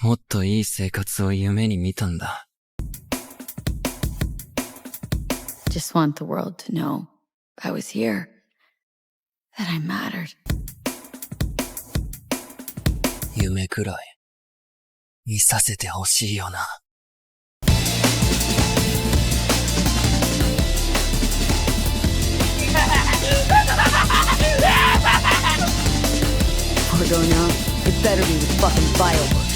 もっといい生活を夢に見たんだ。Just want the world to know I was here, that I mattered. 夢くらい見させてほしいよな。Before I go now, it better be with fucking fireworks.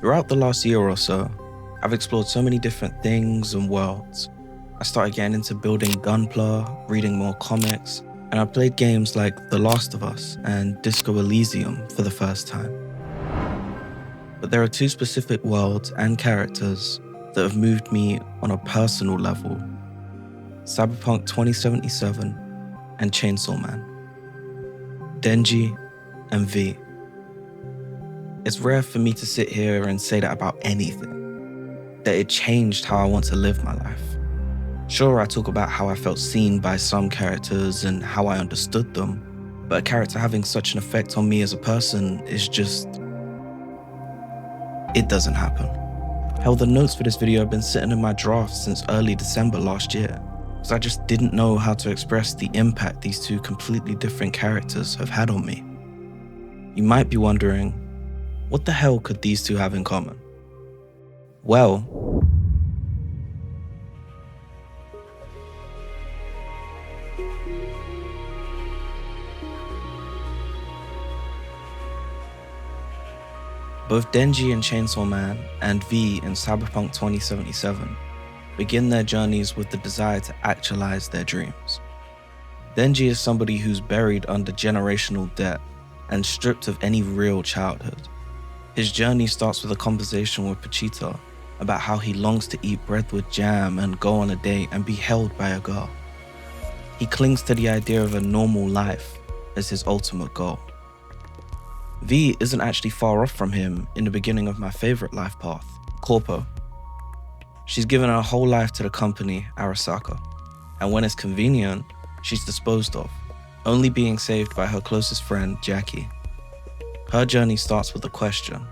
Throughout the last year or so, I've explored so many different things and worlds. I started getting into building Gunpla, reading more comics, and I played games like The Last of Us and Disco Elysium for the first time. But there are two specific worlds and characters that have moved me on a personal level: Cyberpunk 2077 and Chainsaw Man. Denji and V. It's rare for me to sit here and say that about anything, that it changed how I want to live my life. Sure, I talk about how I felt seen by some characters and how I understood them, but a character having such an effect on me as a person is just... it doesn't happen. Hell, the notes for this video have been sitting in my draft since early December last year, because I just didn't know how to express the impact these two completely different characters have had on me. You might be wondering, what the hell could these two have in common? Well, both Denji in Chainsaw Man and V in Cyberpunk 2077 begin their journeys with the desire to actualize their dreams. Denji is somebody who's buried under generational debt and stripped of any real childhood. His journey starts with a conversation with Pachita about how he longs to eat bread with jam and go on a date and be held by a girl. He clings to the idea of a normal life as his ultimate goal. V isn't actually far off from him in the beginning of my favorite life path, Corpo. She's given her whole life to the company, Arasaka, and when it's convenient, she's disposed of, only being saved by her closest friend, Jackie. Her journey starts with a question: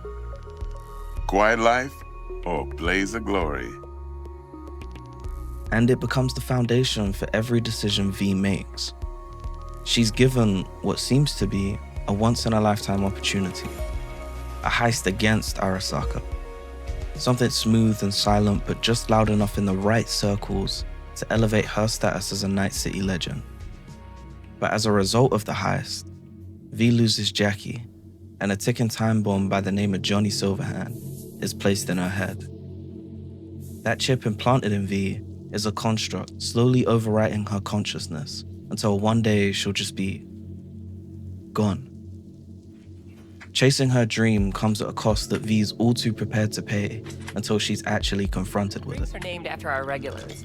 quiet life or blaze of glory? And it becomes the foundation for every decision V makes. She's given what seems to be a once-in-a-lifetime opportunity, a heist against Arasaka. Something smooth and silent, but just loud enough in the right circles to elevate her status as a Night City legend. But as a result of the heist, V loses Jackie, and a ticking time bomb by the name of Johnny Silverhand is placed in her head. That chip implanted in V is a construct slowly overwriting her consciousness until one day she'll just be gone. Chasing her dream comes at a cost that V's all too prepared to pay until she's actually confronted with it. Drinks are named after our regulars.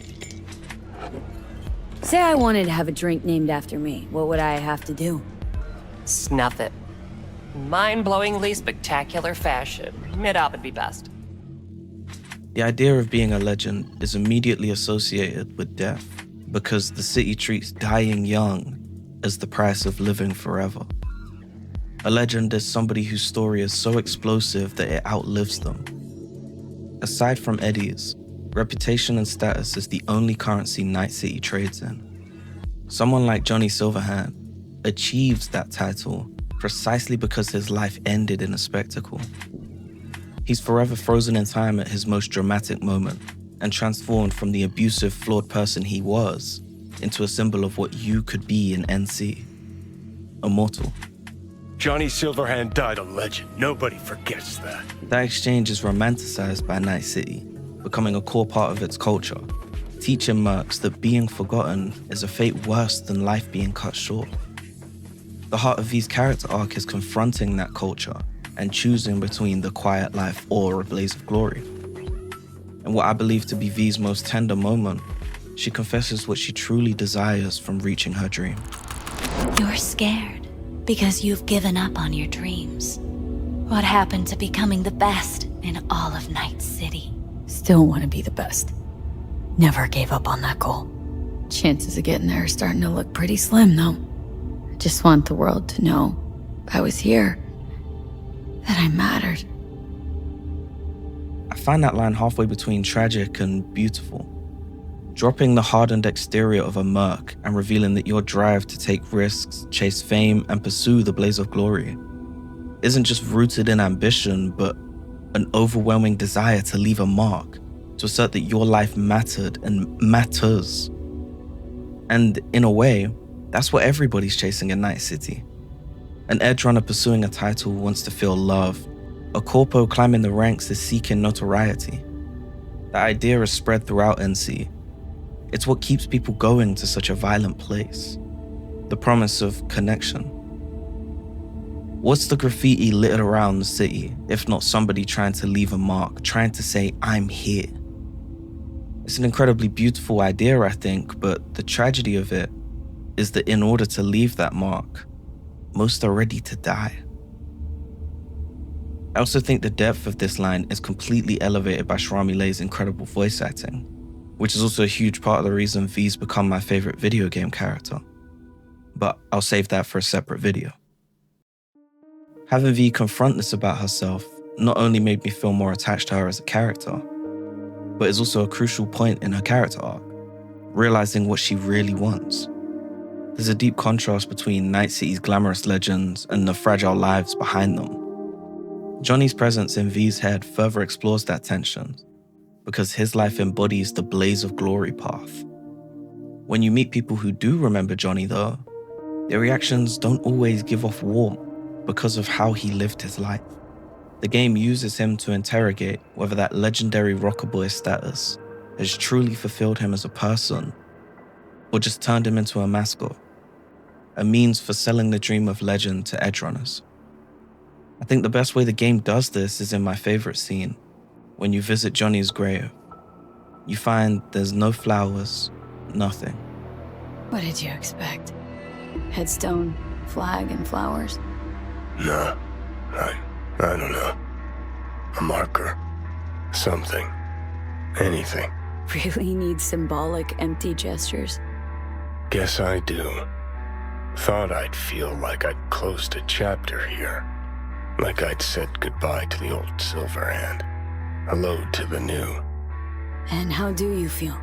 Say I wanted to have a drink named after me. What would I have to do? Snuff it. Mind-blowingly spectacular fashion. Mid-op would be best. The idea of being a legend is immediately associated with death because the city treats dying young as the price of living forever. A legend is somebody whose story is so explosive that it outlives them. Aside from Eddie's, reputation and status is the only currency Night City trades in. Someone like Johnny Silverhand achieves that title precisely because his life ended in a spectacle. He's forever frozen in time at his most dramatic moment and transformed from the abusive, flawed person he was into a symbol of what you could be in NC. Immortal. Johnny Silverhand died a legend. Nobody forgets that. That exchange is romanticized by Night City, becoming a core part of its culture, teaching mercs that being forgotten is a fate worse than life being cut short. The heart of V's character arc is confronting that culture and choosing between the quiet life or a blaze of glory. In what I believe to be V's most tender moment, she confesses what she truly desires from reaching her dream. You're scared because you've given up on your dreams. What happened to becoming the best in all of Night City? Still want to be the best. Never gave up on that goal. Chances of getting there are starting to look pretty slim, though. I just want the world to know I was here, that I mattered. I find that line halfway between tragic and beautiful. Dropping the hardened exterior of a merc and revealing that your drive to take risks, chase fame, and pursue the blaze of glory isn't just rooted in ambition, but an overwhelming desire to leave a mark, to assert that your life mattered and matters. And in a way, that's what everybody's chasing in Night City. An edgerunner pursuing a title wants to feel loved. A corpo climbing the ranks is seeking notoriety. The idea is spread throughout NC. It's what keeps people going to such a violent place. The promise of connection. What's the graffiti littered around the city, if not somebody trying to leave a mark, trying to say, I'm here? It's an incredibly beautiful idea, I think, but the tragedy of it is that in order to leave that mark, most are ready to die. I also think the depth of this line is completely elevated by Sharami Leigh's incredible voice acting, which is also a huge part of the reason V's become my favorite video game character. But I'll save that for a separate video. Having V confront this about herself not only made me feel more attached to her as a character, but is also a crucial point in her character arc, realizing what she really wants. There's a deep contrast between Night City's glamorous legends and the fragile lives behind them. Johnny's presence in V's head further explores that tension, because his life embodies the blaze of glory path. When you meet people who do remember Johnny though, their reactions don't always give off warmth because of how he lived his life. The game uses him to interrogate whether that legendary rocker boy status has truly fulfilled him as a person, or just turned him into a mascot, a means for selling the dream of legend to edgerunners. I think the best way the game does this is in my favorite scene, when you visit Johnny's grave. You find there's no flowers, nothing. What did you expect? Headstone, flag, and flowers? No, I don't know. A marker. Something. Anything. Really need symbolic, empty gestures? Guess I do. Thought I'd feel like I'd closed a chapter here. Like I'd said goodbye to the old Silverhand. Hello to the new. And how do you feel?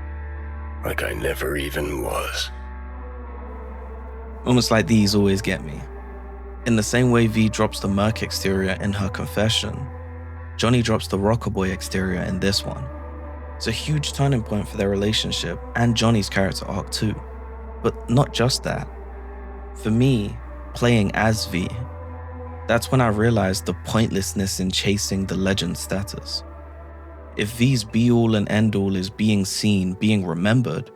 Like I never even was. Moments like these always get me. In the same way V drops the merc exterior in her confession, Johnny drops the rocker boy exterior in this one. It's a huge turning point for their relationship and Johnny's character arc too. But not just that. For me, playing as V, that's when I realized the pointlessness in chasing the legend status. If V's be-all and end-all is being seen, being remembered,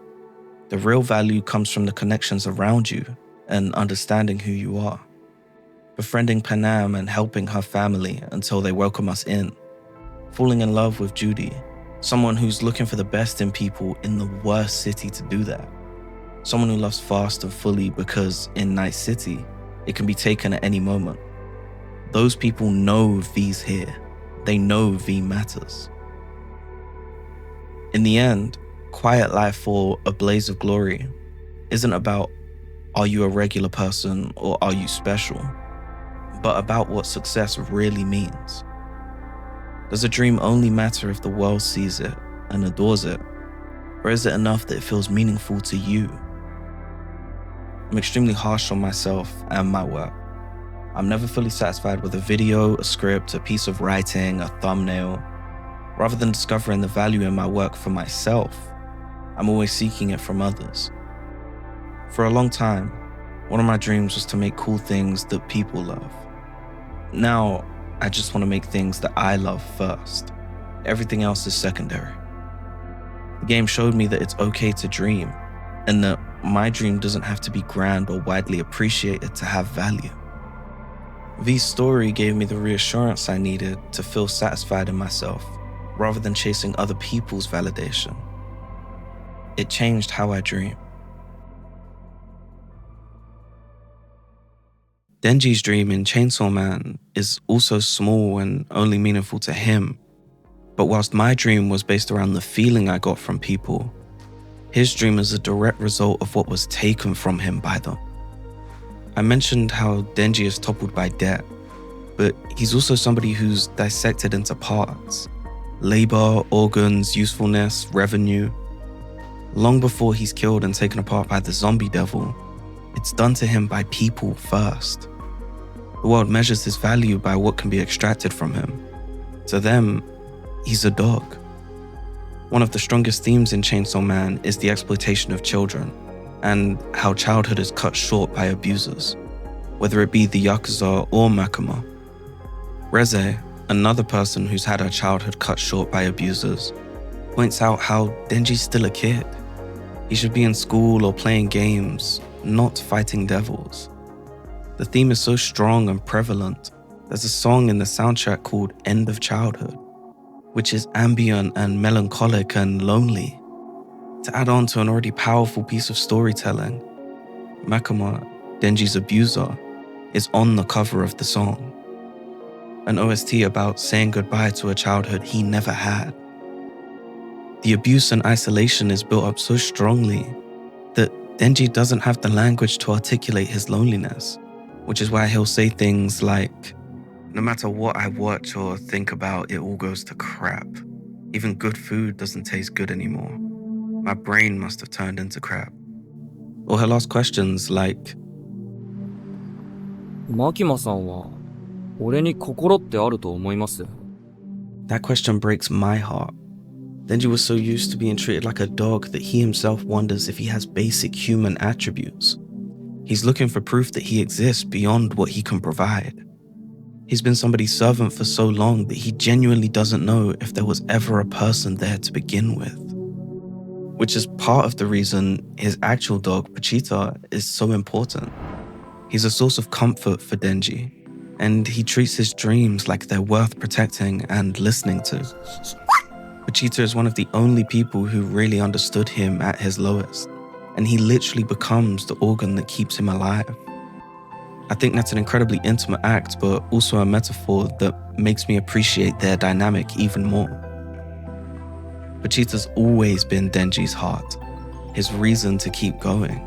the real value comes from the connections around you and understanding who you are. Befriending Panam and helping her family until they welcome us in. Falling in love with Judy, someone who's looking for the best in people in the worst city to do that. Someone who loves fast and fully because in Night City, it can be taken at any moment. Those people know V's here. They know V matters. In the end, Quiet Life or A Blaze of Glory isn't about are you a regular person or are you special, but about what success really means. Does a dream only matter if the world sees it and adores it, or is it enough that it feels meaningful to you? I'm extremely harsh on myself and my work. I'm never fully satisfied with a video, a script, a piece of writing, a thumbnail. Rather than discovering the value in my work for myself, I'm always seeking it from others. For a long time, one of my dreams was to make cool things that people love. Now, I just want to make things that I love first. Everything else is secondary. The game showed me that it's okay to dream, and that my dream doesn't have to be grand or widely appreciated to have value. V's story gave me the reassurance I needed to feel satisfied in myself, rather than chasing other people's validation. It changed how I dream. Denji's dream in Chainsaw Man is also small and only meaningful to him, but whilst my dream was based around the feeling I got from people, His dream is a direct result of what was taken from him by them. I mentioned how Denji is toppled by debt, but he's also somebody who's dissected into parts: labor, organs, usefulness, revenue. Long before he's killed and taken apart by the zombie devil, it's done to him by people first. The world measures his value by what can be extracted from him. To them, he's a dog. One of the strongest themes in Chainsaw Man is the exploitation of children and how childhood is cut short by abusers, whether it be the Yakuza or Makima. Reze, another person who's had her childhood cut short by abusers, points out how Denji's still a kid. He should be in school or playing games, not fighting devils. The theme is so strong and prevalent. There's a song in the soundtrack called End of Childhood, which is ambient and melancholic and lonely. To add on to an already powerful piece of storytelling, Makima, Denji's abuser, is on the cover of the song. An OST about saying goodbye to a childhood he never had. The abuse and isolation is built up so strongly that Denji doesn't have the language to articulate his loneliness, which is why he'll say things like, "No matter what I watch or think about, it all goes to crap. Even good food doesn't taste good anymore. My brain must have turned into crap." Or he'll ask questions like, マキマさんは俺に心ってあると思います? That question breaks my heart. Denji was so used to being treated like a dog that he himself wonders if he has basic human attributes. He's looking for proof that he exists beyond what he can provide. He's been somebody's servant for so long that he genuinely doesn't know if there was ever a person there to begin with. Which is part of the reason his actual dog, Pachita, is so important. He's a source of comfort for Denji, and he treats his dreams like they're worth protecting and listening to. Pachita is one of the only people who really understood him at his lowest, and he literally becomes the organ that keeps him alive. I think that's an incredibly intimate act, but also a metaphor that makes me appreciate their dynamic even more. Pachita's always been Denji's heart, his reason to keep going.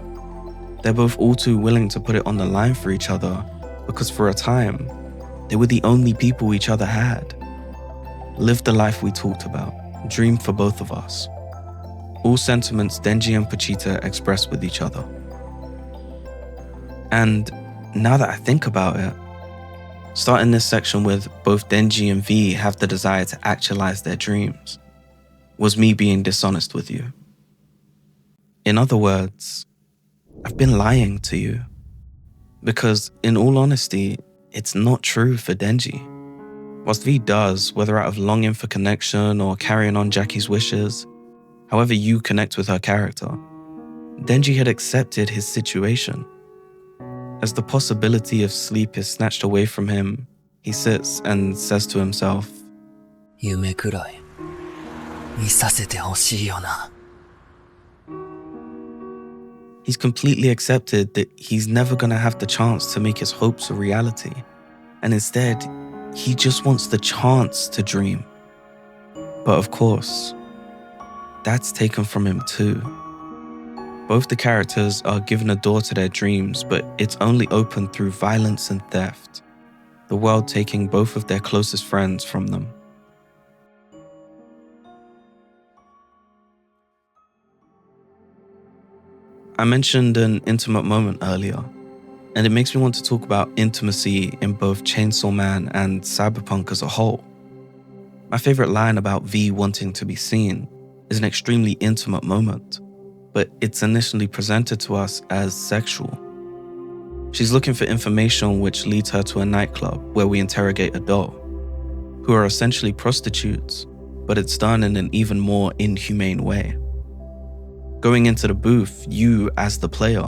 They're both all too willing to put it on the line for each other because for a time, they were the only people each other had. Live the life we talked about, dream for both of us. All sentiments Denji and Pachita express with each other. And now that I think about it, starting this section with both Denji and V have the desire to actualize their dreams was me being dishonest with you. In other words, I've been lying to you. Because in all honesty, it's not true for Denji. Whilst V does, whether out of longing for connection or carrying on Jackie's wishes, however you connect with her character, Denji had accepted his situation. As the possibility of sleep is snatched away from him, he sits and says to himself, 夢くらい見させてほしいよな. He's completely accepted that he's never gonna have the chance to make his hopes a reality, and instead, he just wants the chance to dream. But of course, that's taken from him too. Both the characters are given a door to their dreams, but it's only opened through violence and theft, the world taking both of their closest friends from them. I mentioned an intimate moment earlier, and it makes me want to talk about intimacy in both Chainsaw Man and Cyberpunk as a whole. My favorite line about V wanting to be seen is an extremely intimate moment, but it's initially presented to us as sexual. She's looking for information which leads her to a nightclub where we interrogate a doll, who are essentially prostitutes, but it's done in an even more inhumane way. Going into the booth, you as the player,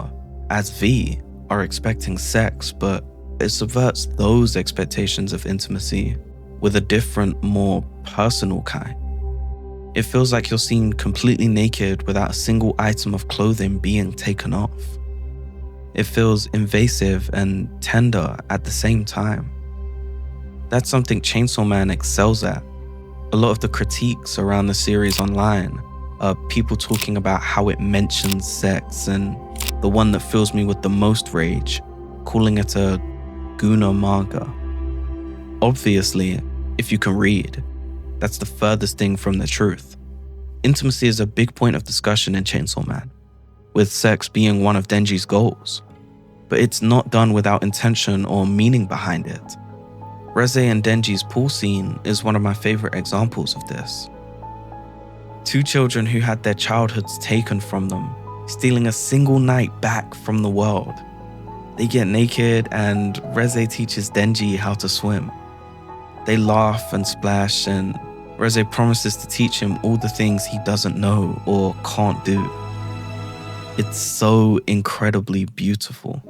as V, are expecting sex, but it subverts those expectations of intimacy with a different, more personal kind. It feels like you're seen completely naked without a single item of clothing being taken off. It feels invasive and tender at the same time. That's something Chainsaw Man excels at. A lot of the critiques around the series online are people talking about how it mentions sex, and the one that fills me with the most rage, calling it a Guna manga. Obviously, if you can read, that's the furthest thing from the truth. Intimacy is a big point of discussion in Chainsaw Man, with sex being one of Denji's goals. But it's not done without intention or meaning behind it. Reze and Denji's pool scene is one of my favorite examples of this. Two children who had their childhoods taken from them, stealing a single night back from the world. They get naked and Reze teaches Denji how to swim. They laugh and splash, and Reze promises to teach him all the things he doesn't know or can't do. It's so incredibly beautiful.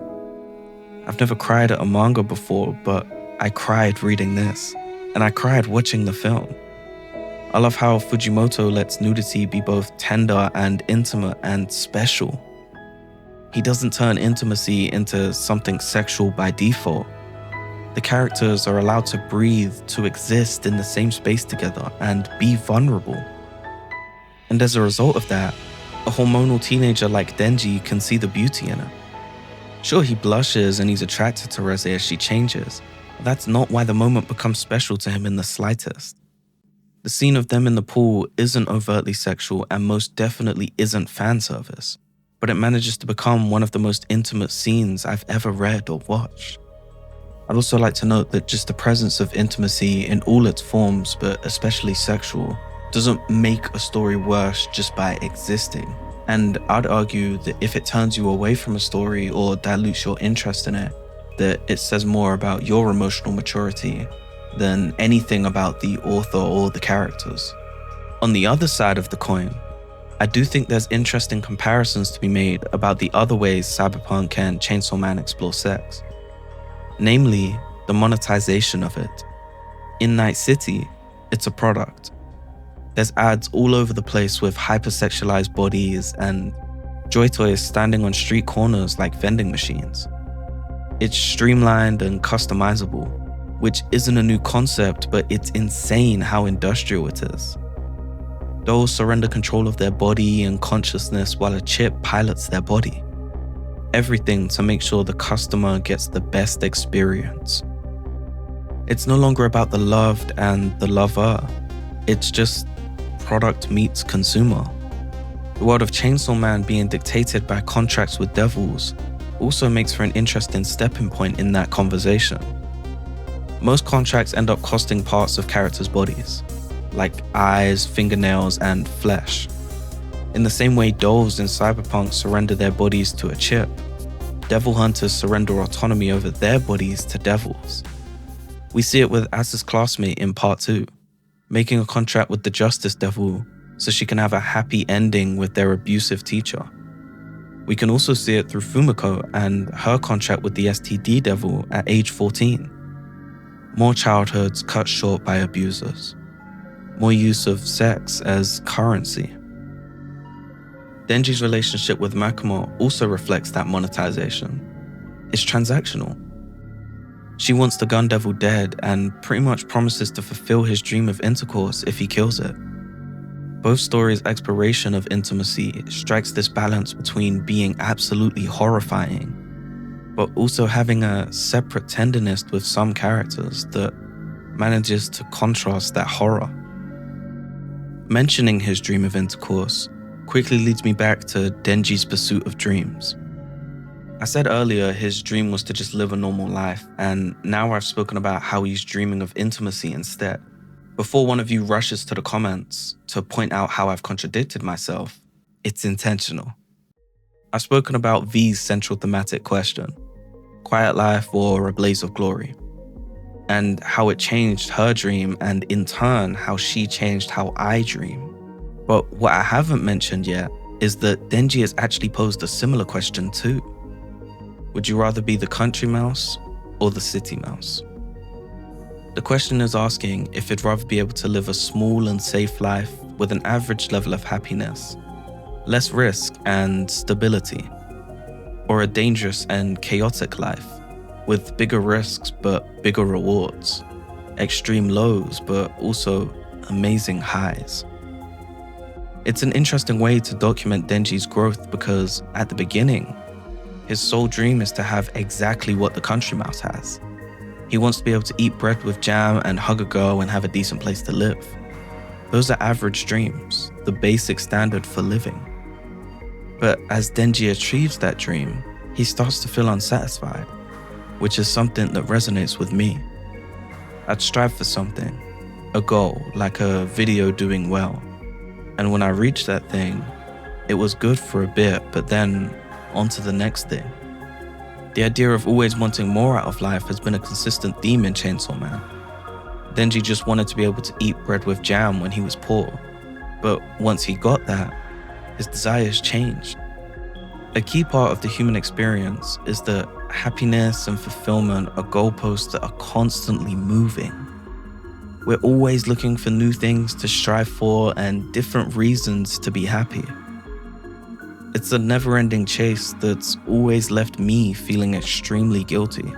I've never cried at a manga before, but I cried reading this, and I cried watching the film. I love how Fujimoto lets nudity be both tender and intimate and special. He doesn't turn intimacy into something sexual by default. The characters are allowed to breathe, to exist in the same space together and be vulnerable. And as a result of that, a hormonal teenager like Denji can see the beauty in it. Sure, he blushes and he's attracted to Reze as she changes, but that's not why the moment becomes special to him in the slightest. The scene of them in the pool isn't overtly sexual and most definitely isn't fan service, but it manages to become one of the most intimate scenes I've ever read or watched. I'd also like to note that just the presence of intimacy in all its forms, but especially sexual, doesn't make a story worse just by existing. And I'd argue that if it turns you away from a story or dilutes your interest in it, that it says more about your emotional maturity than anything about the author or the characters. On the other side of the coin, I do think there's interesting comparisons to be made about the other ways Cyberpunk and Chainsaw Man explore sex. Namely, the monetization of it. In Night City, it's a product. There's ads all over the place with hypersexualized bodies and joy toys standing on street corners like vending machines. It's streamlined and customizable, which isn't a new concept, but it's insane how industrial it is. Dolls surrender control of their body and consciousness while a chip pilots their body. Everything to make sure the customer gets the best experience. It's no longer about the loved and the lover. It's just product meets consumer. The world of Chainsaw Man being dictated by contracts with devils also makes for an interesting stepping point in that conversation. Most contracts end up costing parts of characters' bodies, like eyes, fingernails, and flesh. In the same way dolls in Cyberpunk surrender their bodies to a chip, devil hunters surrender autonomy over their bodies to devils. We see it with Asa's classmate in Part 2, making a contract with the Justice Devil so she can have a happy ending with their abusive teacher. We can also see it through Fumiko and her contract with the STD Devil at age 14. More childhoods cut short by abusers. More use of sex as currency. Denji's relationship with Makima also reflects that monetization. It's transactional. She wants the gun devil dead and pretty much promises to fulfill his dream of intercourse if he kills it. Both stories' exploration of intimacy strikes this balance between being absolutely horrifying, but also having a separate tenderness with some characters that manages to contrast that horror. Mentioning his dream of intercourse quickly leads me back to Denji's pursuit of dreams. I said earlier his dream was to just live a normal life, and now I've spoken about how he's dreaming of intimacy instead. Before one of you rushes to the comments to point out how I've contradicted myself, it's intentional. I've spoken about V's central thematic question, quiet life or a blaze of glory, and how it changed her dream and in turn how she changed how I dream. But what I haven't mentioned yet is that Denji has actually posed a similar question too. Would you rather be the country mouse or the city mouse? The question is asking if you'd rather be able to live a small and safe life with an average level of happiness, less risk and stability, or a dangerous and chaotic life with bigger risks but bigger rewards, extreme lows but also amazing highs. It's an interesting way to document Denji's growth because at the beginning, his sole dream is to have exactly what the country mouse has. He wants to be able to eat bread with jam and hug a girl and have a decent place to live. Those are average dreams, the basic standard for living. But as Denji achieves that dream, he starts to feel unsatisfied, which is something that resonates with me. I'd strive for something, a goal, like a video doing well. And when I reached that thing, it was good for a bit, but then on to the next thing. The idea of always wanting more out of life has been a consistent theme in Chainsaw Man. Denji just wanted to be able to eat bread with jam when he was poor, but once he got that, his desires changed. A key part of the human experience is that happiness and fulfillment are goalposts that are constantly moving. We're always looking for new things to strive for and different reasons to be happy. It's a never-ending chase that's always left me feeling extremely guilty.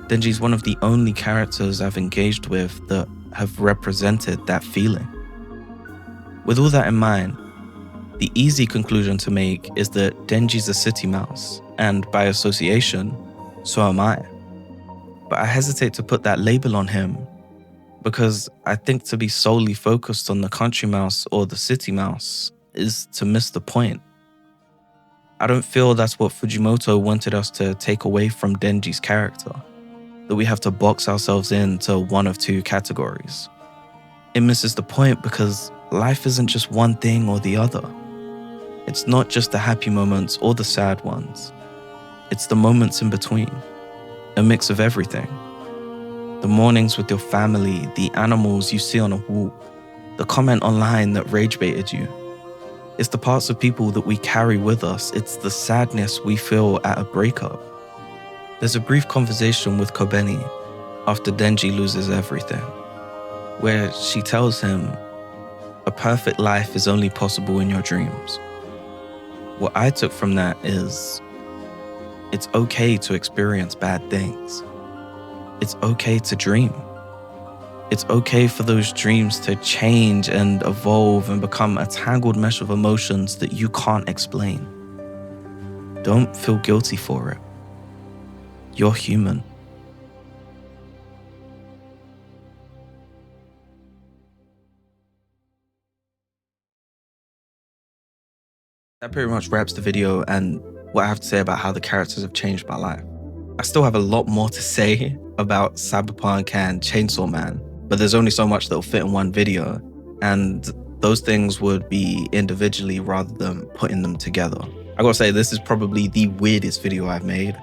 Denji's one of the only characters I've engaged with that have represented that feeling. With all that in mind, the easy conclusion to make is that Denji's a city mouse, and by association, so am I. But I hesitate to put that label on him because I think to be solely focused on the country mouse or the city mouse is to miss the point. I don't feel that's what Fujimoto wanted us to take away from Denji's character, that we have to box ourselves into one of two categories. It misses the point because life isn't just one thing or the other. It's not just the happy moments or the sad ones. It's the moments in between, a mix of everything. The mornings with your family, the animals you see on a walk, the comment online that rage baited you. It's the parts of people that we carry with us. It's the sadness we feel at a breakup. There's a brief conversation with Kobeni after Denji loses everything, where she tells him, a perfect life is only possible in your dreams. What I took from that is, it's okay to experience bad things. It's okay to dream. It's okay for those dreams to change and evolve and become a tangled mesh of emotions that you can't explain. Don't feel guilty for it. You're human. That pretty much wraps the video and what I have to say about how the characters have changed my life. I still have a lot more to say about Cyberpunk and Chainsaw Man, but there's only so much that'll fit in one video, and those things would be individually rather than putting them together. I gotta say, this is probably the weirdest video I've made.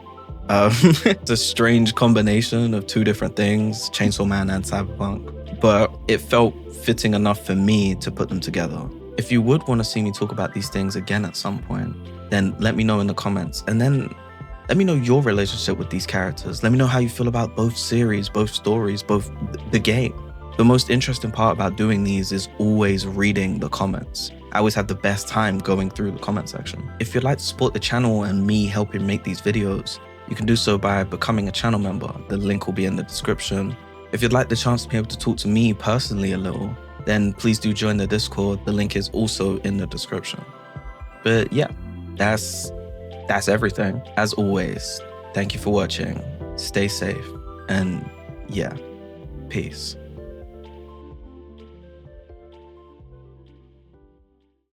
It's a strange combination of two different things, Chainsaw Man and Cyberpunk, but it felt fitting enough for me to put them together. If you would want to see me talk about these things again at some point, then let me know in the comments, and then let me know your relationship with these characters. Let me know how you feel about both series, both stories, both the game. The most interesting part about doing these is always reading the comments. I always have the best time going through the comment section. If you'd like to support the channel and me helping make these videos, you can do so by becoming a channel member. The link will be in the description. If you'd like the chance to be able to talk to me personally a little, then please do join the Discord. The link is also in the description. But yeah, that's everything. As always, thank you for watching. Stay safe, and yeah, peace.